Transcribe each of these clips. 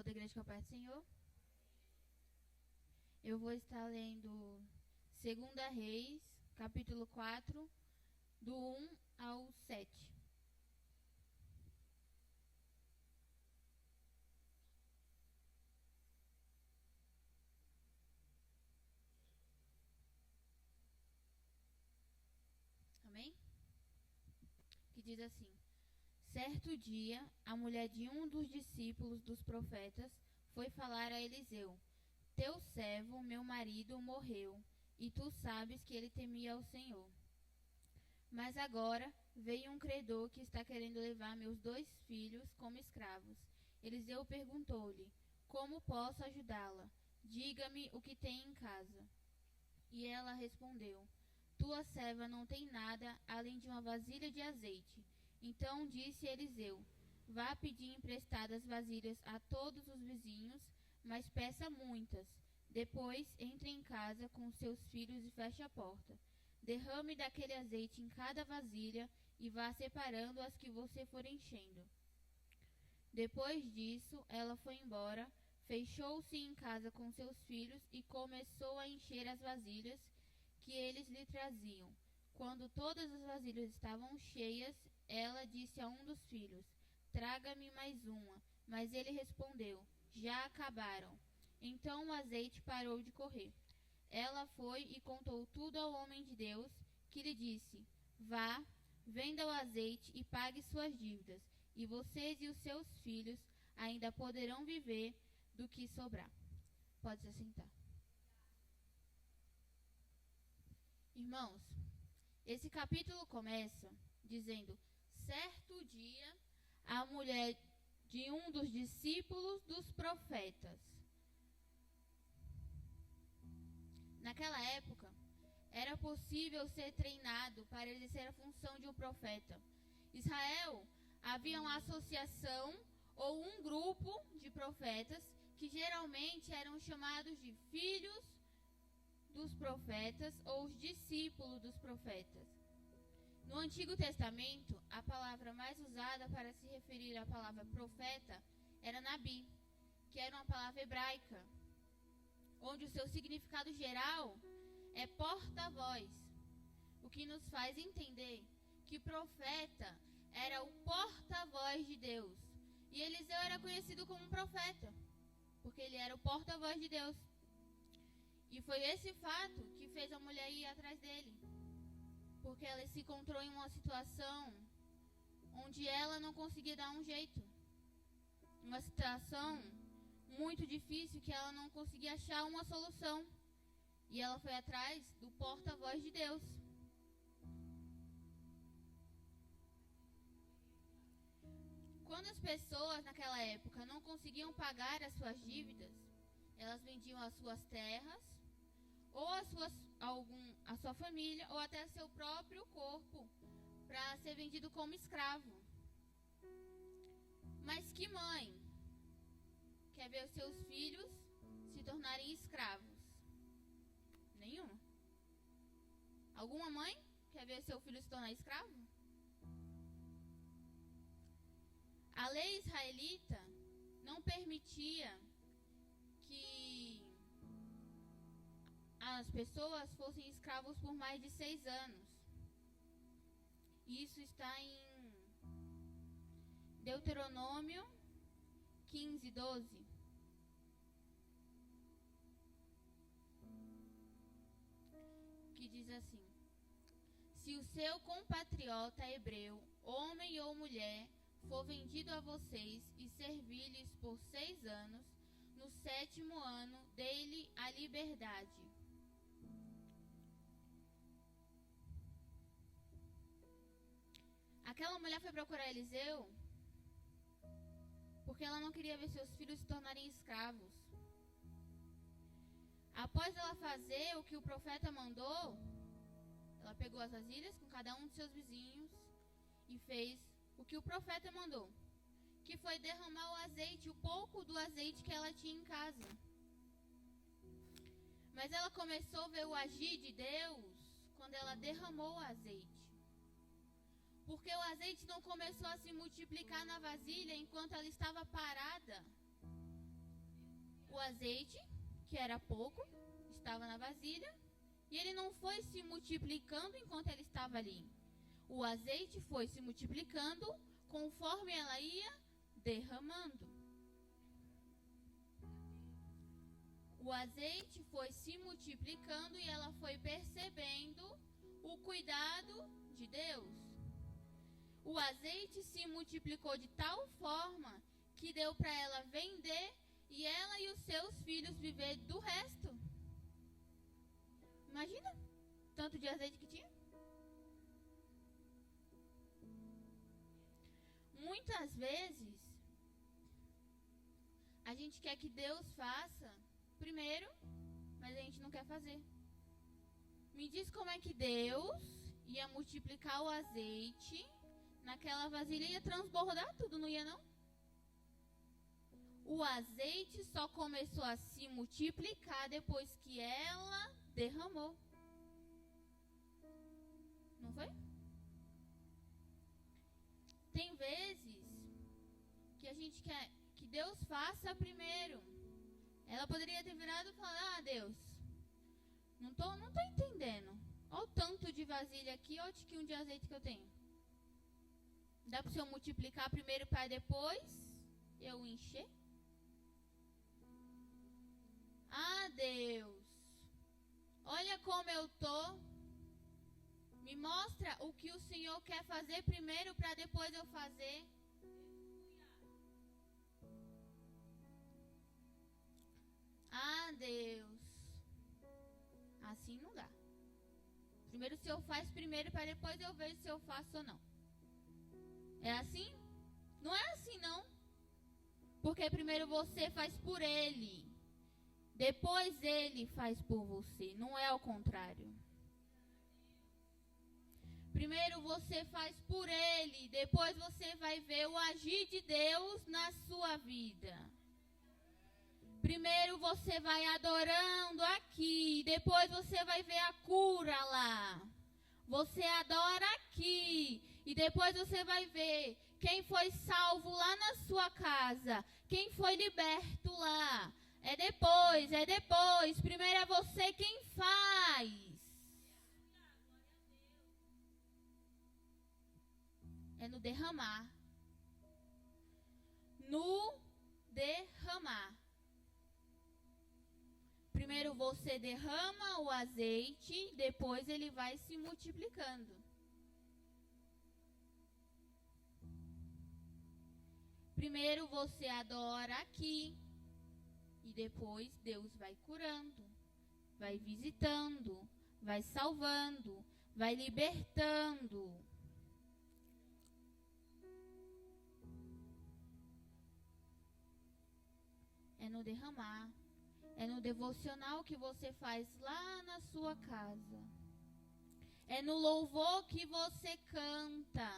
Toda a igreja que é Pai do Senhor. Eu vou estar lendo 2 Reis, capítulo 4, do 1 ao 7. Amém? Que diz assim: Certo dia, a mulher de um dos discípulos dos profetas foi falar a Eliseu: Teu servo, meu marido, morreu, e tu sabes que ele temia ao Senhor. Mas agora veio um credor que está querendo levar meus 2 filhos como escravos. Eliseu perguntou-lhe: Como posso ajudá-la? Diga-me o que tem em casa. E ela respondeu: Tua serva não tem nada além de uma vasilha de azeite. Então disse Eliseu: Vá pedir emprestadas vasilhas a todos os vizinhos, mas peça muitas. Depois entre em casa com seus filhos e feche a porta. Derrame daquele azeite em cada vasilha e vá separando as que você for enchendo. Depois disso, ela foi embora, fechou-se em casa com seus filhos e começou a encher as vasilhas que eles lhe traziam. Quando todas as vasilhas estavam cheias, ela disse a um dos filhos: Traga-me mais uma. Mas ele respondeu: Já acabaram. Então o azeite parou de correr. Ela foi e contou tudo ao homem de Deus, que lhe disse: Vá, venda o azeite e pague suas dívidas, e vocês e os seus filhos ainda poderão viver do que sobrar. Pode se sentar. Irmãos, esse capítulo começa dizendo: Certo dia, a mulher de um dos discípulos dos profetas. Naquela época, era possível ser treinado para exercer a função de um profeta. Israel havia uma associação ou um grupo de profetas que geralmente eram chamados de filhos dos profetas ou os discípulos dos profetas. No Antigo Testamento, a palavra mais usada para se referir à palavra profeta era Nabi, que era uma palavra hebraica, onde o seu significado geral é porta-voz, o que nos faz entender que profeta era o porta-voz de Deus. E Eliseu era conhecido como profeta, porque ele era o porta-voz de Deus. E foi esse fato que fez a mulher ir atrás dele, porque ela se encontrou em uma situação onde ela não conseguia dar um jeito. Uma situação muito difícil que ela não conseguia achar uma solução. E ela foi atrás do porta-voz de Deus. Quando as pessoas naquela época não conseguiam pagar as suas dívidas, elas vendiam as suas terras, ou a sua família, ou até seu próprio corpo, para ser vendido como escravo. Mas que mãe quer ver os seus filhos se tornarem escravos? Nenhuma. Alguma mãe quer ver seu filho se tornar escravo? A lei israelita não permitia que as pessoas fossem escravos por mais de 6 anos. Isso está em Deuteronômio 15:12. Que diz assim: Se o seu compatriota hebreu, homem ou mulher, for vendido a vocês e servir-lhes por 6 anos, no 7º ano dê-lhe a liberdade. Aquela mulher foi procurar Eliseu porque ela não queria ver seus filhos se tornarem escravos. Após ela fazer o que o profeta mandou, ela pegou as vasilhas com cada um de seus vizinhos e fez o que o profeta mandou, que foi derramar o azeite, o pouco do azeite que ela tinha em casa. Mas ela começou a ver o agir de Deus quando ela derramou o azeite. Porque o azeite não começou a se multiplicar na vasilha enquanto ela estava parada azeite, que era pouco, estava na vasilha, e ele não foi se multiplicando enquanto ele estava ali. O azeite foi se multiplicando conforme ela ia derramando. O azeite foi se multiplicando e ela foi percebendo o cuidado de Deus. O azeite se multiplicou de tal forma que deu para ela vender e ela e os seus filhos viver do resto. Imagina tanto de azeite que tinha. Muitas vezes a gente quer que Deus faça primeiro, mas a gente não quer fazer. Me diz como é que Deus ia multiplicar o azeite naquela vasilha, ia transbordar tudo, não ia não? O azeite só começou a se multiplicar depois que ela derramou. Não foi? Tem vezes que a gente quer que Deus faça primeiro. Ela poderia ter virado e falado: Deus, não tô entendendo. Olha o tanto de vasilha aqui, olha o tiquinho de azeite que eu tenho. Dá para o Senhor multiplicar primeiro para depois eu encher? Deus, olha como eu tô. Me mostra o que o Senhor quer fazer primeiro para depois eu fazer. Deus, assim não dá. Primeiro o Senhor faz primeiro para depois eu vejo se eu faço ou não. É assim? Não é assim não. Porque primeiro você faz por Ele, depois Ele faz por você. Não é ao contrário. Primeiro você faz por Ele, depois você vai ver o agir de Deus na sua vida. Primeiro você vai adorando aqui, depois você vai ver a cura lá. Você adora aqui e depois você vai ver quem foi salvo lá na sua casa, quem foi liberto lá. É depois. Primeiro é você quem faz. É no derramar. No derramar. Primeiro você derrama o azeite, depois ele vai se multiplicando. Primeiro você adora aqui e depois Deus vai curando, vai visitando, vai salvando, vai libertando. É no derramar. É no devocional que você faz lá na sua casa. É no louvor que você canta.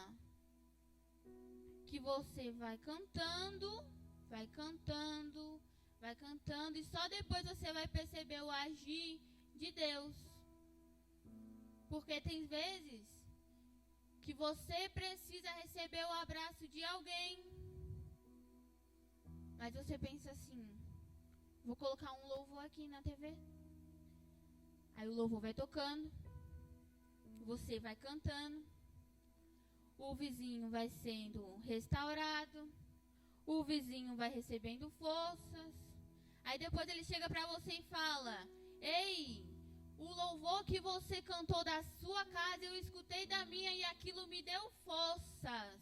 Que você vai cantando, vai cantando, vai cantando. E só depois você vai perceber o agir de Deus. Porque tem vezes que você precisa receber o abraço de alguém. Mas você pensa assim: vou colocar um louvor aqui na TV. Aí o louvor vai tocando. Você vai cantando. O vizinho vai sendo restaurado. O vizinho vai recebendo forças. Aí depois ele chega para você e fala: ei, o louvor que você cantou da sua casa, eu escutei da minha e aquilo me deu forças.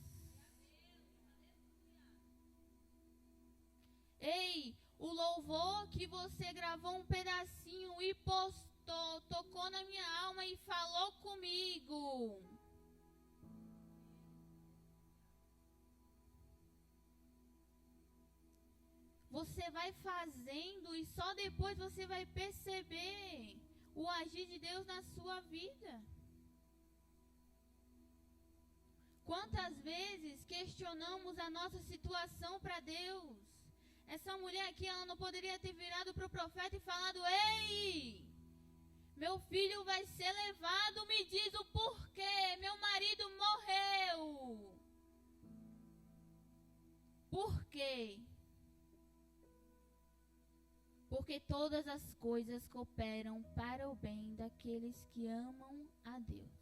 Ei, o louvor que você gravou um pedacinho e postou, tocou na minha alma e falou comigo. Você vai fazendo e só depois você vai perceber o agir de Deus na sua vida. Quantas vezes questionamos a nossa situação para Deus? Essa mulher aqui, ela não poderia ter virado para o profeta e falado: ei, meu filho vai ser levado, me diz o porquê, meu marido morreu. Por quê? porque todas as coisas cooperam para o bem daqueles que amam a Deus.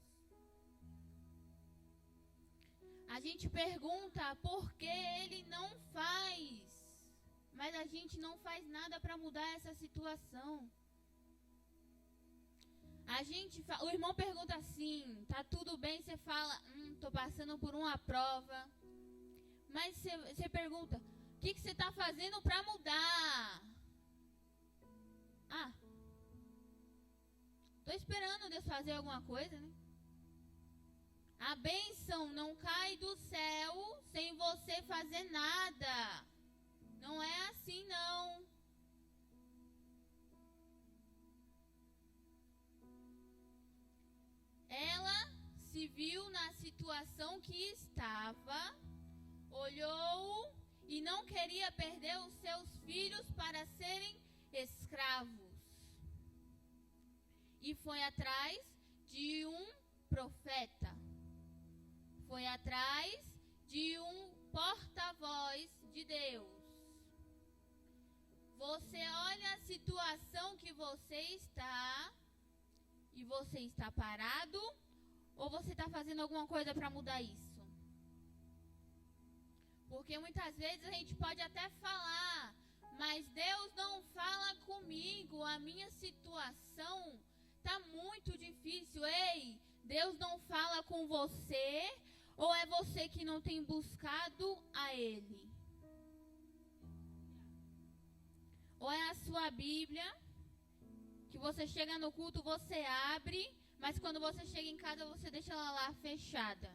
A gente pergunta por que ele não faz, mas a gente não faz nada para mudar essa situação. O irmão pergunta assim, tá tudo bem? Você fala, tô passando por uma prova. Mas você pergunta, o que você está fazendo para mudar? Tô esperando Deus fazer alguma coisa, né? A bênção não cai do céu sem você fazer nada. Não é assim, não. Ela se viu na situação que estava, olhou e não queria perder os seus filhos para serem escravos. E foi atrás de um profeta. Foi atrás de um porta-voz de Deus. Você olha a situação que você está e você está parado, ou você está fazendo alguma coisa para mudar isso? Porque muitas vezes a gente pode até falar, mas Deus não fala comigo, a minha situação está muito difícil. Ei, Deus não fala com você, ou é você que não tem buscado a Ele? Ou é a sua Bíblia, que você chega no culto, você abre, mas quando você chega em casa, você deixa ela lá fechada.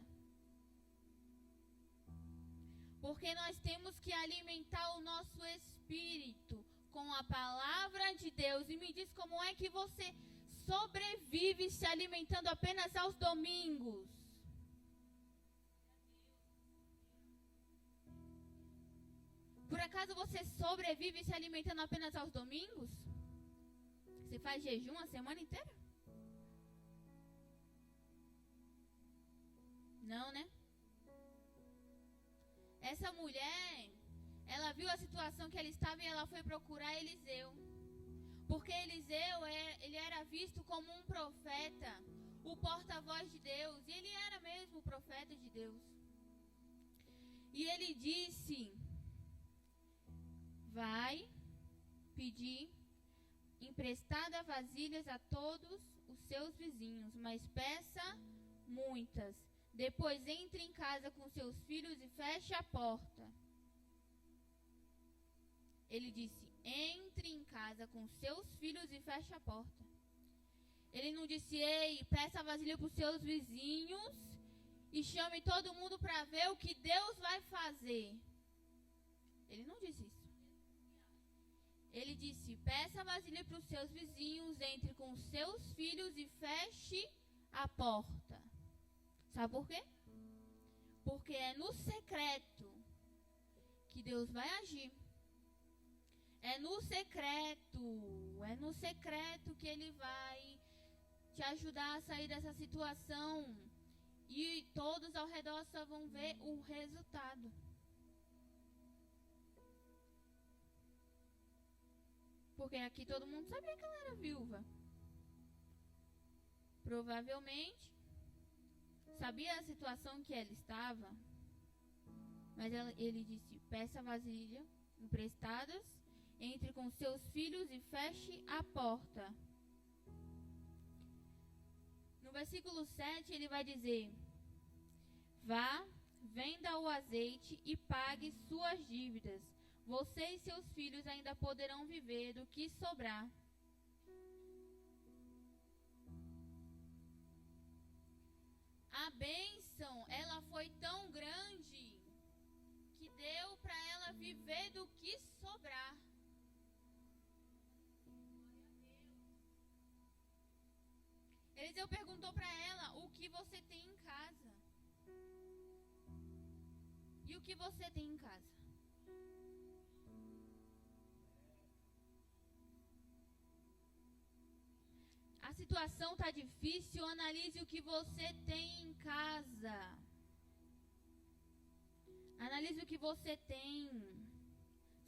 Porque nós temos que alimentar o nosso espírito com a palavra de Deus. E me diz como é que você sobrevive se alimentando apenas aos domingos? Por acaso você sobrevive se alimentando apenas aos domingos? Você faz jejum a semana inteira? Não, né? Essa mulher, ela viu a situação que ela estava e ela foi procurar Eliseu. Porque Eliseu, ele era visto como um profeta, o porta-voz de Deus. E ele era mesmo o profeta de Deus. E ele disse, vai pedir emprestada vasilhas a todos os seus vizinhos, mas peça muitas. Depois entre em casa com seus filhos e feche a porta. Ele disse, entre em casa com seus filhos e feche a porta. Ele não disse, ei, peça vasilha para os seus vizinhos e chame todo mundo para ver o que Deus vai fazer. Ele não disse isso. Ele disse, peça vasilha para os seus vizinhos, entre com seus filhos e feche a porta. Sabe por quê? Porque é no secreto que Deus vai agir. É no secreto que Ele vai te ajudar a sair dessa situação. E todos ao redor só vão ver o resultado. Porque aqui todo mundo sabia que ela era viúva. Provavelmente sabia a situação que ela estava. Mas ele disse, peça vasilha emprestadas, entre com seus filhos e feche a porta. No versículo 7 ele vai dizer, vá, venda o azeite e pague suas dívidas. Você e seus filhos ainda poderão viver do que sobrar. A bênção, ela foi tão grande que deu para ela viver do que sobrar. Eliseu perguntou para ela, o que você tem em casa? E o que você tem em casa? A situação está difícil, analise o que você tem em casa. Analise o que você tem.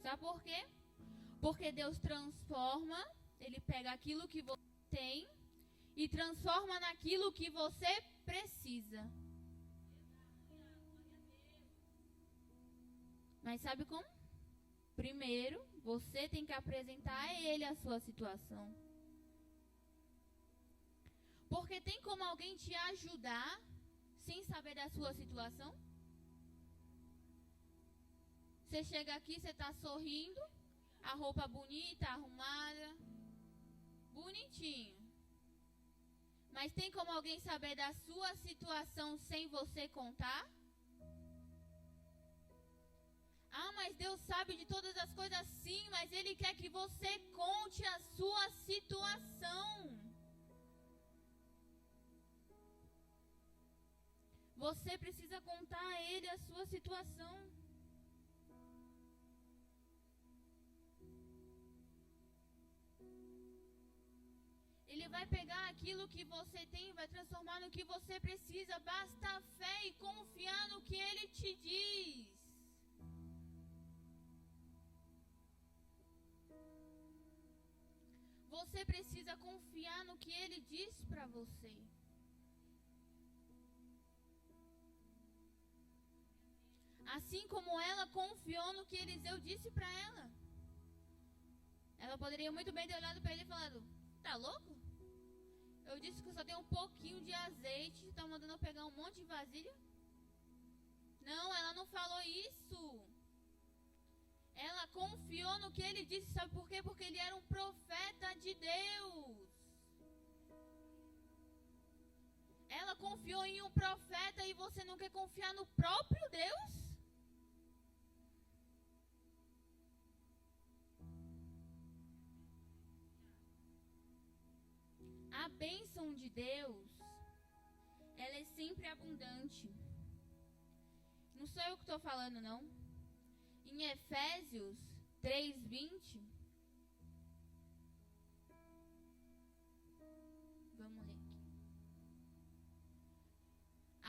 Sabe por quê? Porque Deus transforma, Ele pega aquilo que você tem e transforma naquilo que você precisa. Mas sabe como? Primeiro, você tem que apresentar a Ele a sua situação. Porque tem como alguém te ajudar sem saber da sua situação? Você chega aqui, você está sorrindo, a roupa bonita, arrumada, bonitinho. Mas tem como alguém saber da sua situação sem você contar? Ah, mas Deus sabe de todas as coisas, sim, mas Ele quer que você conte a sua situação. Você precisa contar a Ele a sua situação. Ele vai pegar aquilo que você tem e vai transformar no que você precisa. Basta fé e confiar no que Ele te diz. Você precisa confiar no que Ele diz para você. Assim como ela confiou no que Eliseu disse para ela. Ela poderia muito bem ter olhado para ele e falado: tá louco? Eu disse que eu só tenho um pouquinho de azeite, tá mandando eu pegar um monte de vasilha? Não, ela não falou isso. Ela confiou no que ele disse, sabe por quê? Porque ele era um profeta de Deus. Ela confiou em um profeta e você não quer confiar no próprio Deus? A bênção de Deus, ela é sempre abundante. Não sou eu que estou falando, não. Em Efésios 3:20, vamos ler aqui.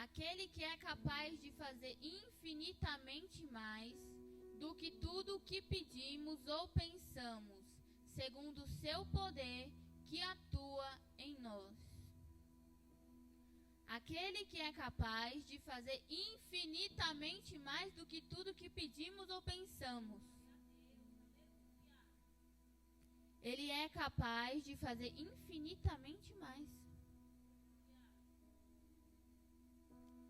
Aquele que é capaz de fazer infinitamente mais do que tudo o que pedimos ou pensamos, segundo o seu poder que atua em nós. Aquele que é capaz de fazer infinitamente mais do que tudo que pedimos ou pensamos. Ele é capaz de fazer infinitamente mais.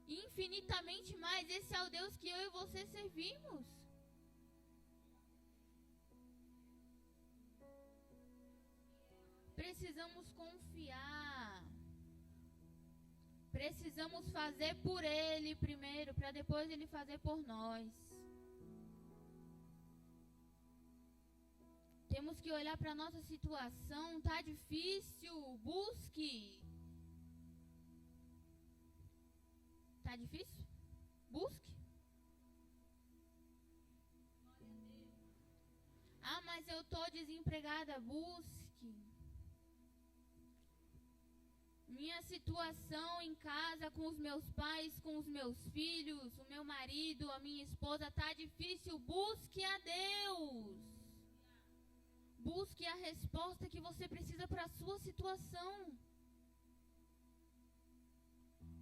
Infinitamente mais. Esse é o Deus que eu e você servimos. Precisamos confiar. Precisamos fazer por Ele primeiro, para depois Ele fazer por nós. Temos que olhar para a nossa situação. Tá difícil, busque. Tá difícil? Busque. Ah, mas eu tô desempregada, busque. Minha situação em casa, com os meus pais, com os meus filhos, o meu marido, a minha esposa, tá difícil. Busque a Deus. Busque a resposta que você precisa para a sua situação.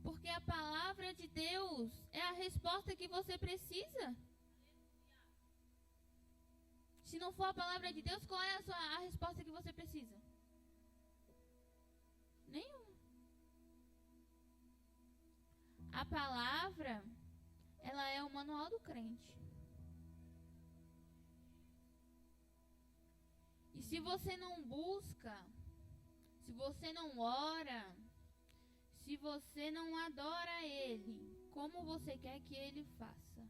Porque a palavra de Deus é a resposta que você precisa. Se não for a palavra de Deus, qual é a resposta que você precisa? Nenhuma. A palavra, ela é o manual do crente. E se você não busca, se você não ora, se você não adora Ele, como você quer que Ele faça?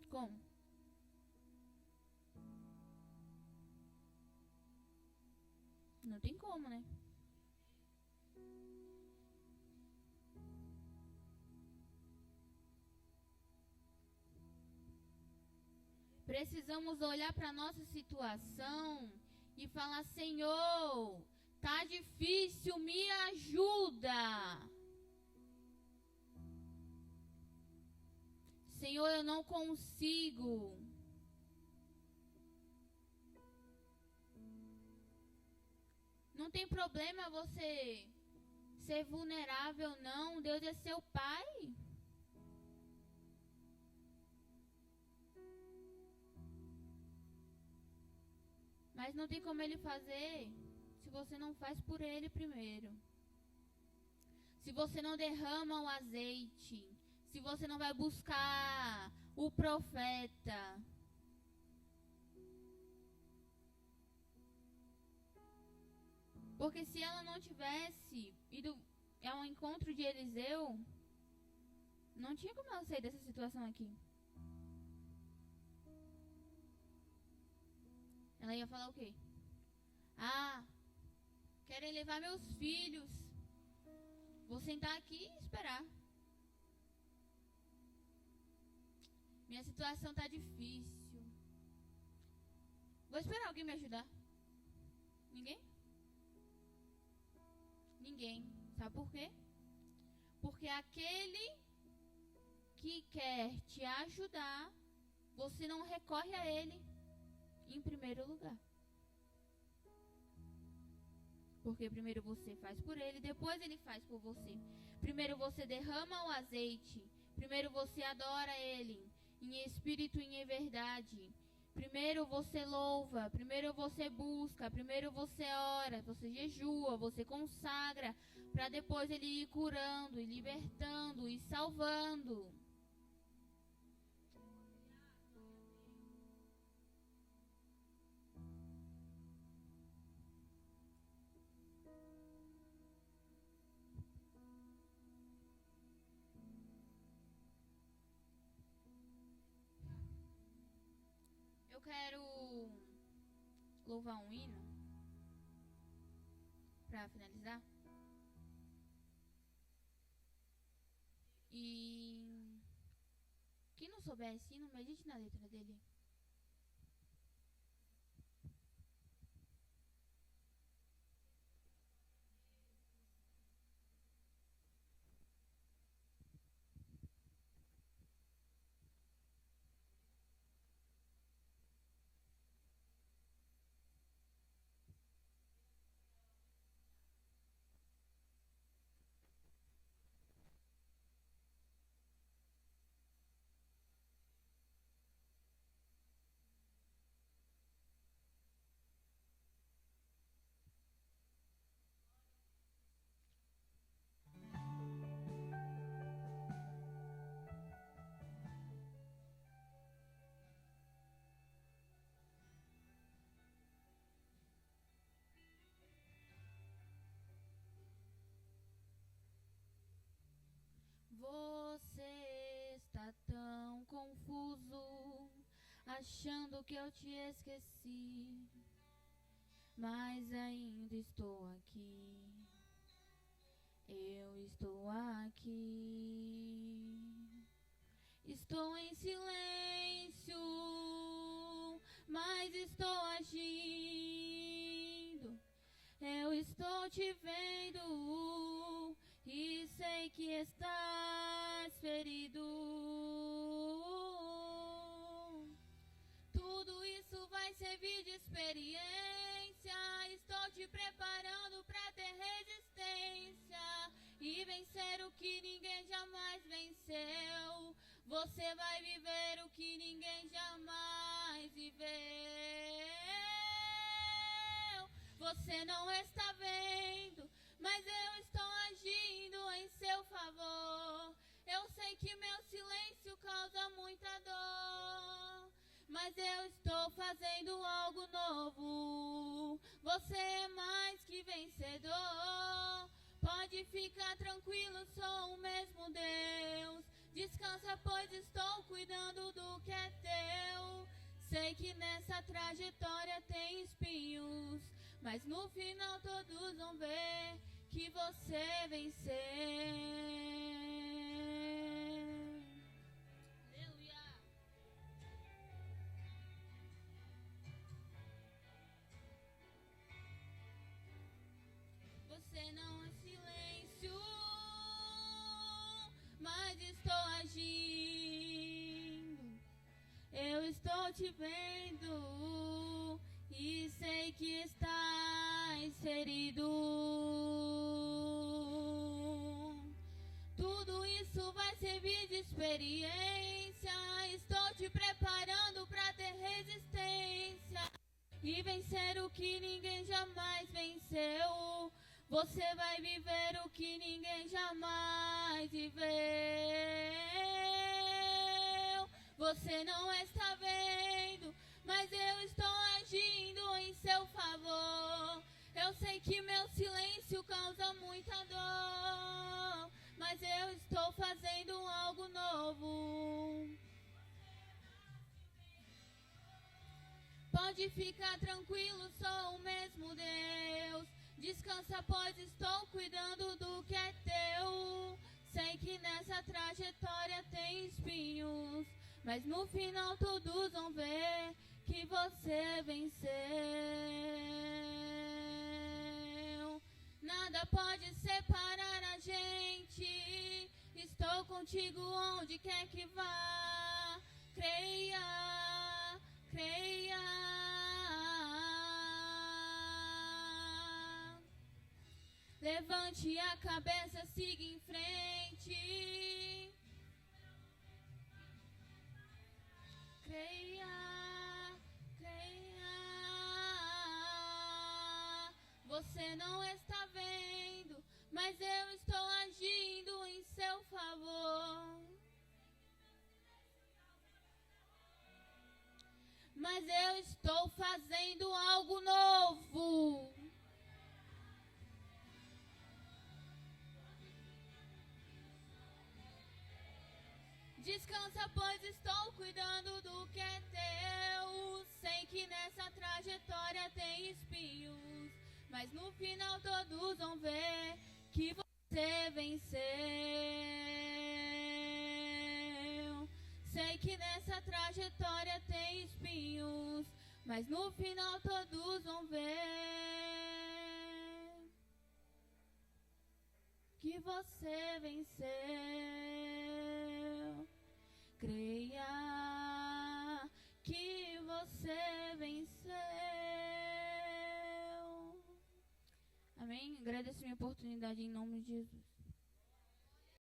Como? Não tem como, né? Precisamos olhar para a nossa situação e falar: Senhor, tá difícil, me ajuda. Senhor, eu não consigo. Não tem problema você ser vulnerável, não. Deus é seu Pai. Mas não tem como Ele fazer se você não faz por Ele primeiro. Se você não derrama o azeite. Se você não vai buscar o profeta. Porque se ela não tivesse ido ao encontro de Eliseu, não tinha como ela sair dessa situação aqui. Ela ia falar o quê? Ah, querem levar meus filhos. Vou sentar aqui e esperar. Minha situação tá difícil. Vou esperar alguém me ajudar. Ninguém? Ninguém. Sabe por quê? Porque aquele que quer te ajudar, você não recorre a ele em primeiro lugar. Porque primeiro você faz por ele, depois ele faz por você. Primeiro você derrama o azeite. Primeiro você adora ele em espírito e em verdade. Primeiro você louva, primeiro você busca, primeiro você ora, você jejua, você consagra, para depois ele ir curando, e libertando, e salvando. Eu quero louvar um hino para finalizar. E quem não souber esse hino, medite na letra dele. Você está tão confuso, achando que eu te esqueci, mas ainda estou aqui. Eu estou aqui. Estou em silêncio, mas estou agindo. Eu estou te vendo e sei que estás ferido. Tudo isso vai servir de experiência. Estou te preparando para ter resistência e vencer o que ninguém jamais venceu. Você vai viver o que ninguém jamais viveu. Você não está vendo, mas eu estou agindo em seu favor. Eu sei que meu silêncio causa muita dor, mas eu estou fazendo algo novo. Você é mais que vencedor. Pode ficar tranquilo, sou o mesmo Deus. Descansa, pois estou cuidando do que é teu. Sei que nessa trajetória tem espinhos, mas no final todos vão ver que você venceu. Aleluia. Você não é silêncio, mas estou agindo. te vendo e sei que estás ferido. Tudo isso vai servir de experiência. Estou te preparando para ter resistência e vencer o que ninguém jamais venceu. Você vai viver o que ninguém jamais viveu. Você não está vendo, mas eu estou agindo em seu favor. Eu sei que meu silêncio causa muita dor, mas eu estou fazendo algo novo. Pode ficar tranquilo, sou o mesmo Deus. Descansa, pois estou cuidando do que é teu. Sei que nessa trajetória tem espinhos, mas no final todos vão ver que você venceu. Nada pode separar a gente. Estou contigo onde quer que vá. Creia, creia. Levante a cabeça, siga em frente. Creia, creia. Você não está vendo, mas eu estou agindo em seu favor. Mas eu estou fazendo algo novo. Descansa, pois estou cuidando do que é teu. Sei que nessa trajetória tem espinhos, mas no final todos vão ver que você venceu. Sei que nessa trajetória tem espinhos, mas no final todos vão ver que você venceu. Creia que você venceu. Amém? Agradeço a minha oportunidade em nome de Jesus.